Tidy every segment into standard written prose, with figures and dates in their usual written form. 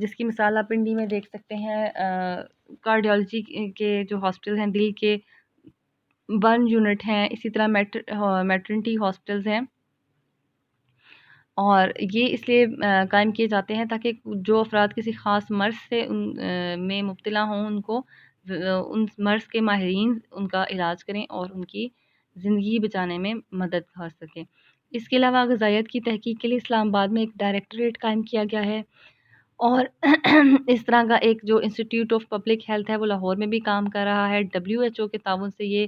جس کی مثال آپ پنڈی میں دیکھ سکتے ہیں. کارڈیالوجی کے جو ہاسپٹل ہیں، دل کے 1 یونٹ ہیں، اسی طرح میٹرنٹی ہاسپٹلز ہیں، اور یہ اس لیے قائم کیے جاتے ہیں تاکہ جو افراد کسی خاص مرض سے میں مبتلا ہوں، ان کو ان مرض کے ماہرین ان کا علاج کریں اور ان کی زندگی بچانے میں مدد کر سکیں. اس کے علاوہ غذائیت کی تحقیق کے لیے اسلام آباد میں ایک ڈائریکٹوریٹ قائم کیا گیا ہے، اور اس طرح کا ایک جو انسٹیٹیوٹ آف پبلک ہیلتھ ہے وہ لاہور میں بھی کام کر رہا ہے. WHO کے تعاون سے یہ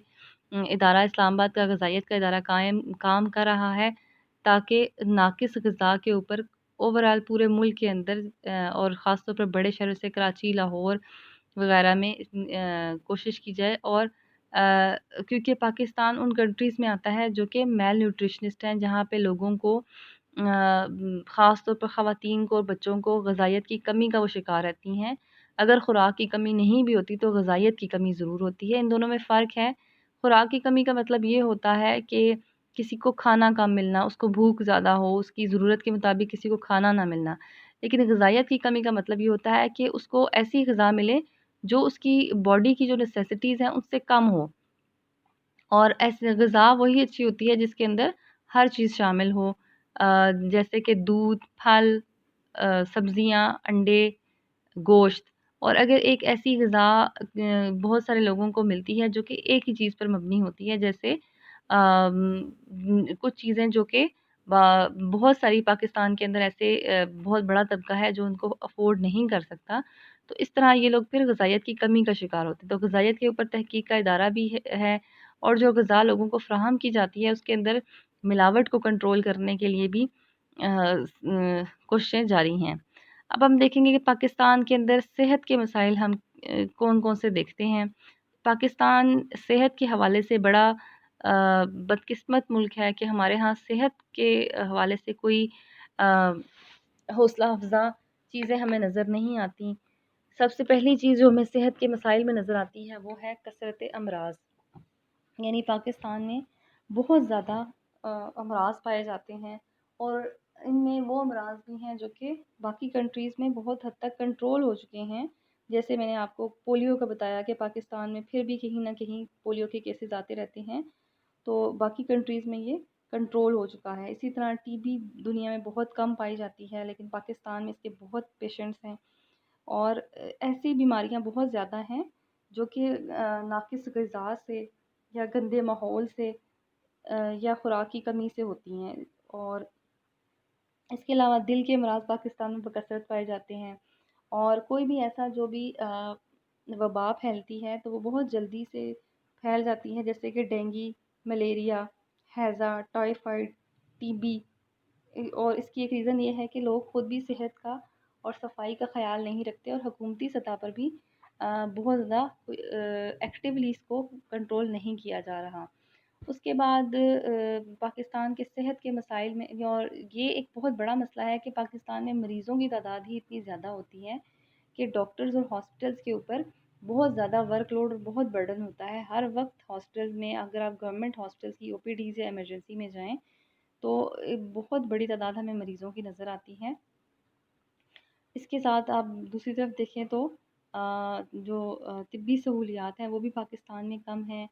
ادارہ اسلام آباد کا غذائیت کا ادارہ کام کر رہا ہے تاکہ ناقص غذا کے اوپر اوورال پورے ملک کے اندر اور خاص طور پر بڑے شہروں سے کراچی، لاہور وغیرہ میں کوشش کی جائے. اور کیونکہ پاکستان ان کنٹریز میں آتا ہے جو کہ میل نیوٹریشنسٹ ہیں، جہاں پہ لوگوں کو خاص طور پر خواتین کو اور بچوں کو غذائیت کی کمی کا وہ شکار رہتی ہیں. اگر خوراک کی کمی نہیں بھی ہوتی تو غذائیت کی کمی ضرور ہوتی ہے. ان دونوں میں فرق ہے. خوراک کی کمی کا مطلب یہ ہوتا ہے کہ کسی کو کھانا کم ملنا، اس کو بھوک زیادہ ہو، اس کی ضرورت کے مطابق کسی کو کھانا نہ ملنا. لیکن غذائیت کی کمی کا مطلب یہ ہوتا ہے کہ اس کو ایسی غذا ملے جو اس کی باڈی کی جو نیسیسٹیز ہیں اس سے کم ہو. اور ایسے غذا وہی اچھی ہوتی ہے جس کے اندر ہر چیز شامل ہو، جیسے کہ دودھ، پھل، سبزیاں، انڈے، گوشت. اور اگر ایک ایسی غذا بہت سارے لوگوں کو ملتی ہے جو کہ ایک ہی چیز پر مبنی ہوتی ہے، جیسے کچھ چیزیں جو کہ بہت ساری پاکستان کے اندر ایسے بہت بڑا طبقہ ہے جو ان کو افورڈ نہیں کر سکتا، تو اس طرح یہ لوگ پھر غذائیت کی کمی کا شکار ہوتے ہیں. تو غذائیت کے اوپر تحقیق کا ادارہ بھی ہے، اور جو غذا لوگوں کو فراہم کی جاتی ہے اس کے اندر ملاوٹ کو کنٹرول کرنے کے لیے بھی کوششیں جاری ہیں. اب ہم دیکھیں گے کہ پاکستان کے اندر صحت کے مسائل ہم کون کون سے دیکھتے ہیں. پاکستان صحت کے حوالے سے بڑا بدقسمت ملک ہے کہ ہمارے ہاں صحت کے حوالے سے کوئی حوصلہ افزا چیزیں ہمیں نظر نہیں آتی. سب سے پہلی چیز جو ہمیں صحت کے مسائل میں نظر آتی ہے وہ ہے کثرت امراض. یعنی پاکستان میں بہت زیادہ امراض پائے جاتے ہیں، اور ان میں وہ امراض بھی ہیں جو کہ باقی کنٹریز میں بہت حد تک کنٹرول ہو چکے ہیں. جیسے میں نے آپ کو پولیو کا بتایا کہ پاکستان میں پھر بھی کہیں نہ کہیں پولیو کے کیسز آتے رہتے ہیں، تو باقی کنٹریز میں یہ کنٹرول ہو چکا ہے. اسی طرح ٹی بی دنیا میں بہت کم پائی جاتی ہے، لیکن پاکستان میں اس کے بہت پیشنٹس ہیں. اور ایسی بیماریاں بہت زیادہ ہیں جو کہ ناقص غذا سے یا گندے ماحول سے یا خوراک کی کمی سے ہوتی ہیں. اور اس کے علاوہ دل کے امراض پاکستان میں بکثرت پائے جاتے ہیں، اور کوئی بھی ایسا جو بھی وبا پھیلتی ہے تو وہ بہت جلدی سے پھیل جاتی ہے، جیسے کہ ڈینگی، ملیریا، ہیضہ، ٹائیفائڈ، ٹی بی. اور اس کی ایک ریزن یہ ہے کہ لوگ خود بھی صحت کا اور صفائی کا خیال نہیں رکھتے، اور حکومتی سطح پر بھی بہت زیادہ ایکٹیولی اس کو کنٹرول نہیں کیا جا رہا. اس کے بعد پاکستان کے صحت کے مسائل میں، اور یہ ایک بہت بڑا مسئلہ ہے کہ پاکستان میں مریضوں کی تعداد ہی اتنی زیادہ ہوتی ہے کہ ڈاکٹرز اور ہاسپٹلس کے اوپر بہت زیادہ ورک لوڈ اور بہت برڈن ہوتا ہے. ہر وقت ہاسپٹلز میں اگر آپ گورنمنٹ ہاسپٹلس کی OPDs یا ایمرجنسی میں جائیں تو بہت بڑی تعداد ہمیں مریضوں کی نظر آتی ہے. اس کے ساتھ آپ دوسری طرف دیکھیں تو جو طبی سہولیات ہیں وہ بھی پاکستان میں کم ہیں.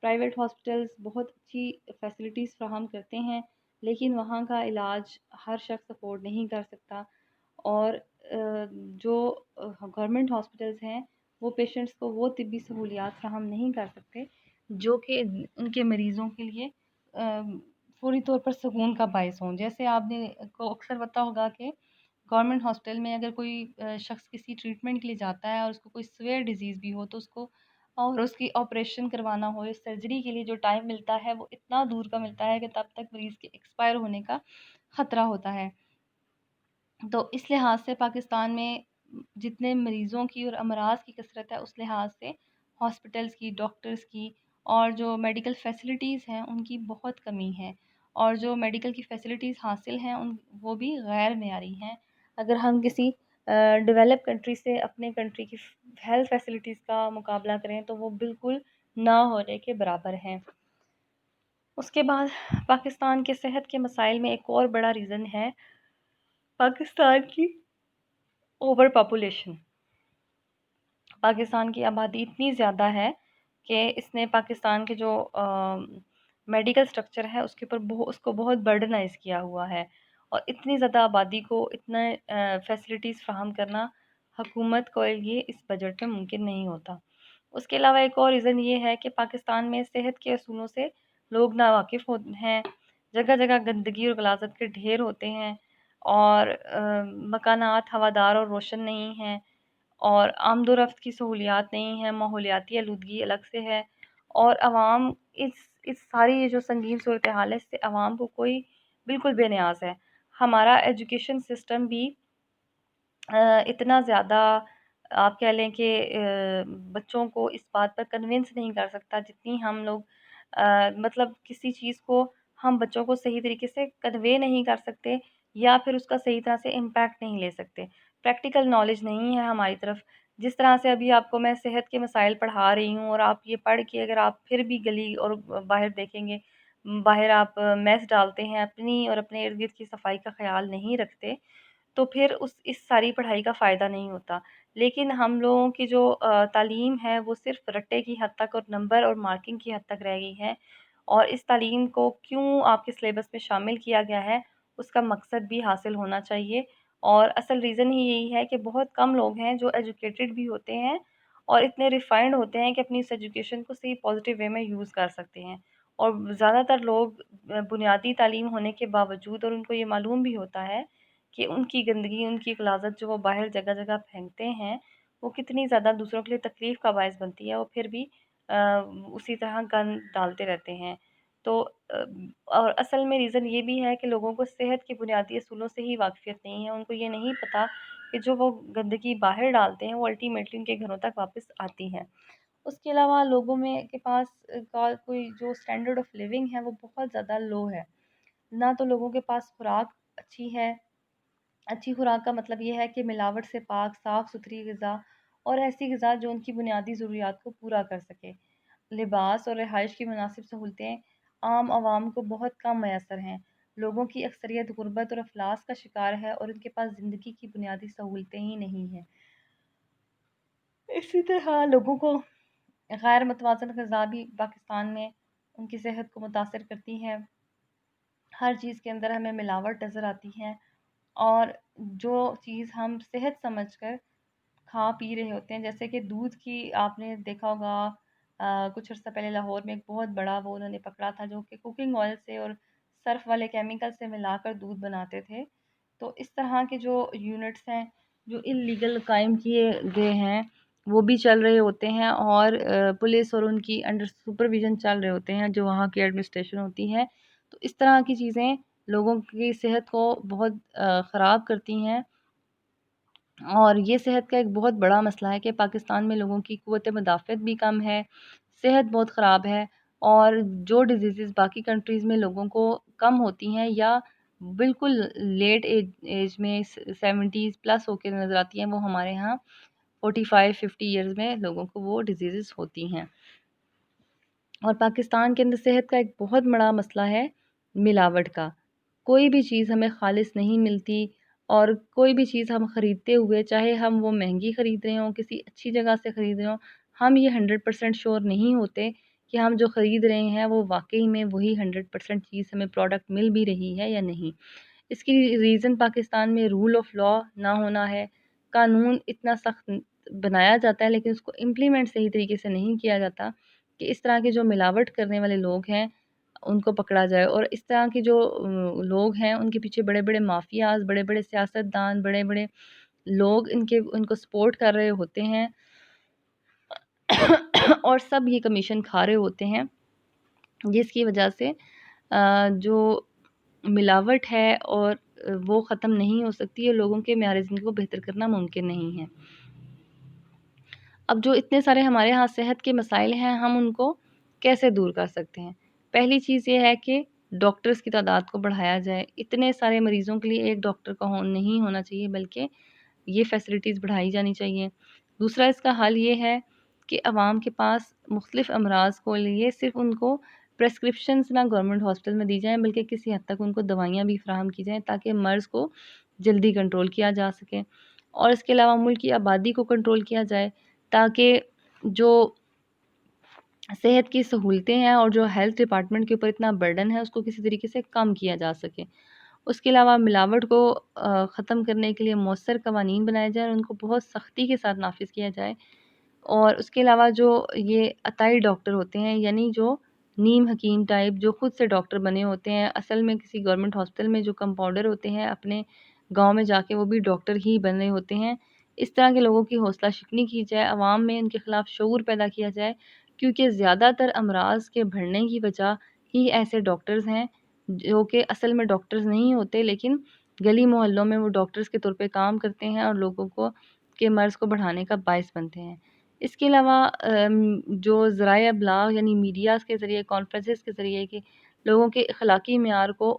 پرائیویٹ ہاسپٹلز بہت اچھی فیسلٹیز فراہم کرتے ہیں، لیکن وہاں کا علاج ہر شخص افورڈ نہیں کر سکتا. اور جو گورنمنٹ ہاسپٹلز ہیں وہ پیشنٹس کو وہ طبی سہولیات فراہم نہیں کر سکتے جو کہ ان کے مریضوں کے لیے فوری طور پر سکون کا باعث ہوں. جیسے آپ نے کو اکثر پتہ ہوگا کہ گورنمنٹ ہاسپٹل میں اگر کوئی شخص کسی ٹریٹمنٹ کے لیے جاتا ہے اور اس کو کوئی سویئر ڈیزیز بھی ہو تو اس کو اور اس کی آپریشن کروانا ہو یا سرجری کے لیے جو ٹائم ملتا ہے وہ اتنا دور کا ملتا ہے کہ تب تک مریض کے ایکسپائر ہونے کا خطرہ ہوتا ہے. تو اس لحاظ سے پاکستان میں جتنے مریضوں کی اور امراض کی کثرت ہے اس لحاظ سے ہاسپٹلس کی، ڈاکٹرز کی اور جو میڈیکل فیسلٹیز ہیں ان کی بہت کمی ہے. اور جو میڈیکل کی فیسلٹیز حاصل ہیں وہ بھی غیر معیاری ہیں. اگر ہم کسی ڈیولپ کنٹری سے اپنے کنٹری کی ہیلتھ فیسلٹیز کا مقابلہ کریں تو وہ بالکل نہ ہونے کے برابر ہیں. اس کے بعد پاکستان کے صحت کے مسائل میں ایک اور بڑا ریزن ہے پاکستان کی اوور پاپولیشن. پاکستان کی آبادی اتنی زیادہ ہے کہ اس نے پاکستان کے جو میڈیکل سٹرکچر ہے اس کے اوپر اس کو بہت برڈنائز کیا ہوا ہے، اور اتنی زیادہ آبادی کو اتنے فیسلٹیز فراہم کرنا حکومت کو لیے اس بجٹ میں ممکن نہیں ہوتا. اس کے علاوہ ایک اور ریزن یہ ہے کہ پاکستان میں صحت کے اصولوں سے لوگ ناواقف ہیں، جگہ جگہ گندگی اور غلاظت کے ڈھیر ہوتے ہیں، اور مکانات ہوادار اور روشن نہیں ہیں، اور آمد و رفت کی سہولیات نہیں ہیں، ماحولیاتی آلودگی الگ سے ہے، اور عوام اس ساری یہ جو سنگین صورتحال ہے اس سے عوام کو کوئی بالکل بے نیاز ہے. ہمارا ایجوکیشن سسٹم بھی اتنا زیادہ آپ کہہ لیں کہ بچوں کو اس بات پر کنونس نہیں کر سکتا جتنی ہم لوگ مطلب کسی چیز کو ہم بچوں کو صحیح طریقے سے کنوے نہیں کر سکتے، یا پھر اس کا صحیح طرح سے امپیکٹ نہیں لے سکتے. پریکٹیکل نالج نہیں ہے ہماری طرف. جس طرح سے ابھی آپ کو میں صحت کے مسائل پڑھا رہی ہوں، اور آپ یہ پڑھ کے اگر آپ پھر بھی گلی اور باہر دیکھیں گے، باہر آپ میس ڈالتے ہیں، اپنی اور اپنے ارد گرد کی صفائی کا خیال نہیں رکھتے، تو پھر اس ساری پڑھائی کا فائدہ نہیں ہوتا. لیکن ہم لوگوں کی جو تعلیم ہے وہ صرف رٹے کی حد تک اور نمبر اور مارکنگ کی حد تک رہ گئی ہے، اور اس تعلیم کو کیوں آپ کے سلیبس میں شامل کیا گیا ہے اس کا مقصد بھی حاصل ہونا چاہیے. اور اصل ریزن ہی یہی ہے کہ بہت کم لوگ ہیں جو ایجوکیٹڈ بھی ہوتے ہیں اور اتنے ریفائنڈ ہوتے ہیں کہ اپنی اس ایجوکیشن کو صحیح پازیٹیو وے میں یوز کر سکتے ہیں. اور زیادہ تر لوگ بنیادی تعلیم ہونے کے باوجود، اور ان کو یہ معلوم بھی ہوتا ہے کہ ان کی گندگی، ان کی غلاظت جو وہ باہر جگہ جگہ پھینکتے ہیں وہ کتنی زیادہ دوسروں کے لیے تکلیف کا باعث بنتی ہے، وہ پھر بھی اسی طرح گند ڈالتے رہتے ہیں. تو اور اصل میں ریزن یہ بھی ہے کہ لوگوں کو صحت کے بنیادی اصولوں سے ہی واقفیت نہیں ہے. ان کو یہ نہیں پتہ کہ جو وہ گندگی باہر ڈالتے ہیں وہ الٹیمیٹلی ان کے گھروں تک واپس آتی ہے. اس کے علاوہ لوگوں میں کے پاس کوئی جو اسٹینڈرڈ آف لیونگ ہے وہ بہت زیادہ لو ہے. نہ تو لوگوں کے پاس خوراک اچھی ہے. اچھی خوراک کا مطلب یہ ہے کہ ملاوٹ سے پاک صاف ستھری غذا، اور ایسی غذا جو ان کی بنیادی ضروریات کو پورا کر سکے. لباس اور رہائش کی مناسب سہولتیں عام عوام کو بہت کم میسر ہیں. لوگوں کی اکثریت غربت اور افلاس کا شکار ہے، اور ان کے پاس زندگی کی بنیادی سہولتیں ہی نہیں ہیں. اسی طرح لوگوں کو غیر متوازن غذا بھی پاکستان میں ان کی صحت کو متاثر کرتی ہے. ہر چیز کے اندر ہمیں ملاوٹ نظر آتی ہے، اور جو چیز ہم صحت سمجھ کر کھا پی رہے ہوتے ہیں، جیسے کہ دودھ کی آپ نے دیکھا ہوگا کچھ عرصہ پہلے لاہور میں ایک بہت بڑا وہ انہوں نے پکڑا تھا جو کہ کوکنگ آئل سے اور سرف والے کیمیکل سے ملا کر دودھ بناتے تھے. تو اس طرح کے جو یونٹس ہیں جو انلیگل قائم کیے گئے ہیں وہ بھی چل رہے ہوتے ہیں، اور پولیس اور ان کی انڈر سپرویژن چل رہے ہوتے ہیں جو وہاں کی ایڈمنسٹریشن ہوتی ہے. تو اس طرح کی چیزیں لوگوں کی صحت کو بہت خراب کرتی ہیں، اور یہ صحت کا ایک بہت بڑا مسئلہ ہے کہ پاکستان میں لوگوں کی قوت مدافعت بھی کم ہے، صحت بہت خراب ہے، اور جو ڈیزیزز باقی کنٹریز میں لوگوں کو کم ہوتی ہیں یا بالکل لیٹ ایج میں 70s پلس ہو کے نظر آتی ہیں، وہ ہمارے ہاں 45-50 ایئرز میں لوگوں کو وہ ڈیزیزز ہوتی ہیں. اور پاکستان کے اندر صحت کا ایک بہت بڑا مسئلہ ہے ملاوٹ کا. کوئی بھی چیز ہمیں خالص نہیں ملتی، اور کوئی بھی چیز ہم خریدتے ہوئے چاہے ہم وہ مہنگی خرید رہے ہوں، کسی اچھی جگہ سے خرید رہے ہوں، ہم یہ 100% شور نہیں ہوتے کہ ہم جو خرید رہے ہیں وہ واقعی میں وہی 100% چیز ہمیں پروڈکٹ مل بھی رہی ہے یا نہیں. اس کی ریزن پاکستان میں رول آف لا نہ ہونا ہے. قانون اتنا سخت بنایا جاتا ہے لیکن اس کو امپلیمنٹ صحیح طریقے سے نہیں کیا جاتا کہ اس طرح کے جو ملاوٹ کرنے والے لوگ ہیں ان کو پکڑا جائے. اور اس طرح کے جو لوگ ہیں ان کے پیچھے بڑے بڑے مافیاز، بڑے بڑے سیاستدان، بڑے بڑے لوگ ان کو سپورٹ کر رہے ہوتے ہیں اور سب یہ کمیشن کھا رہے ہوتے ہیں، جس کی وجہ سے جو ملاوٹ ہے اور وہ ختم نہیں ہو سکتی ہے، لوگوں کے معیار زندگی کو بہتر کرنا ممکن نہیں ہے. اب جو اتنے سارے ہمارے ہاں صحت کے مسائل ہیں ہم ان کو کیسے دور کر سکتے ہیں؟ پہلی چیز یہ ہے کہ ڈاکٹرز کی تعداد کو بڑھایا جائے. اتنے سارے مریضوں کے لیے ایک ڈاکٹر کا نہیں ہونا چاہیے، بلکہ یہ فیسلٹیز بڑھائی جانی چاہیے. دوسرا اس کا حل یہ ہے کہ عوام کے پاس مختلف امراض کو لیے صرف ان کو پریسکرپشنز نہ گورنمنٹ ہاسپٹل میں دی جائیں، بلکہ کسی حد تک ان کو دوائیاں بھی فراہم کی جائیں تاکہ مرض کو جلدی کنٹرول کیا جا سکے. اور اس کے علاوہ ملک کی آبادی کو کنٹرول کیا جائے تاکہ جو صحت کی سہولتیں ہیں اور جو ہیلتھ ڈپارٹمنٹ کے اوپر اتنا برڈن ہے اس کو کسی طریقے سے کم کیا جا سکے۔ اس کے علاوہ ملاوٹ کو ختم کرنے کے لیے مؤثر قوانین بنائے جائیں اور ان کو بہت سختی کے ساتھ نافذ کیا جائے۔ اور اس کے علاوہ جو یہ عطائی ڈاکٹر ہوتے ہیں، یعنی جو نیم حکیم ٹائپ جو خود سے ڈاکٹر بنے ہوتے ہیں، اصل میں کسی گورنمنٹ ہاسپٹل میں جو کمپاؤنڈر ہوتے ہیں اپنے گاؤں میں جا کے وہ بھی ڈاکٹر ہی بنے ہوتے ہیں، اس طرح کے لوگوں کی حوصلہ شکنی کی جائے، عوام میں ان کے خلاف شعور پیدا کیا جائے، کیونکہ زیادہ تر امراض کے بڑھنے کی وجہ ہی ایسے ڈاکٹرز ہیں جو کہ اصل میں ڈاکٹرز نہیں ہوتے، لیکن گلی محلوں میں وہ ڈاکٹرز کے طور پہ کام کرتے ہیں اور لوگوں کو کے مرض کو بڑھانے کا باعث بنتے ہیں۔ اس کے علاوہ جو ذرائع ابلاغ یعنی میڈیاز کے ذریعے، کانفرنسز کے ذریعے کہ لوگوں کے اخلاقی معیار کو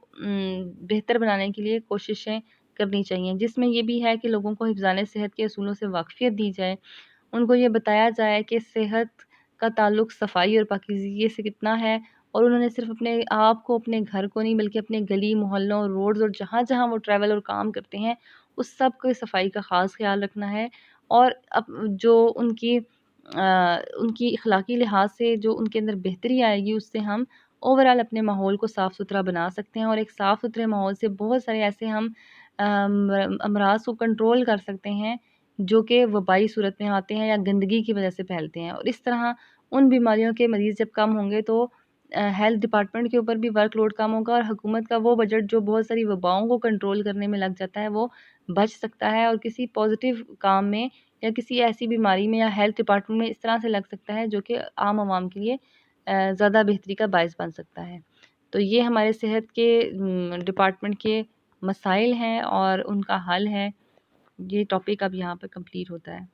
بہتر بنانے کے لیے کوششیں کرنی چاہیے، جس میں یہ بھی ہے کہ لوگوں کو حفظان صحت کے اصولوں سے واقفیت دی جائے، ان کو یہ بتایا جائے کہ صحت کا تعلق صفائی اور پاکیزگی سے کتنا ہے، اور انہوں نے صرف اپنے آپ کو، اپنے گھر کو نہیں بلکہ اپنے گلی محلوں، روڈز اور جہاں جہاں وہ ٹریول اور کام کرتے ہیں اس سب کو صفائی کا خاص خیال رکھنا ہے، اور جو ان کی اخلاقی لحاظ سے جو ان کے اندر بہتری آئے گی اس سے ہم اوورآل اپنے ماحول کو صاف ستھرا بنا سکتے ہیں، اور ایک صاف ستھرے ماحول سے بہت سارے ایسے ہم امراض کو کنٹرول کر سکتے ہیں جو کہ وبائی صورت میں آتے ہیں یا گندگی کی وجہ سے پھیلتے ہیں، اور اس طرح ان بیماریوں کے مریض جب کم ہوں گے تو ہیلتھ ڈپارٹمنٹ کے اوپر بھی ورک لوڈ کم ہوگا، اور حکومت کا وہ بجٹ جو بہت ساری وباؤں کو کنٹرول کرنے میں لگ جاتا ہے وہ بچ سکتا ہے، اور کسی پازیٹیو کام میں یا کسی ایسی بیماری میں یا ہیلتھ ڈپارٹمنٹ میں اس طرح سے لگ سکتا ہے جو کہ عام عوام کے لیے زیادہ بہتری کا باعث بن سکتا ہے۔ تو یہ ہمارے صحت کے ڈپارٹمنٹ کے مسائل ہیں اور ان کا حل ہے۔ یہ ٹاپک اب یہاں پہ کمپلیٹ ہوتا ہے۔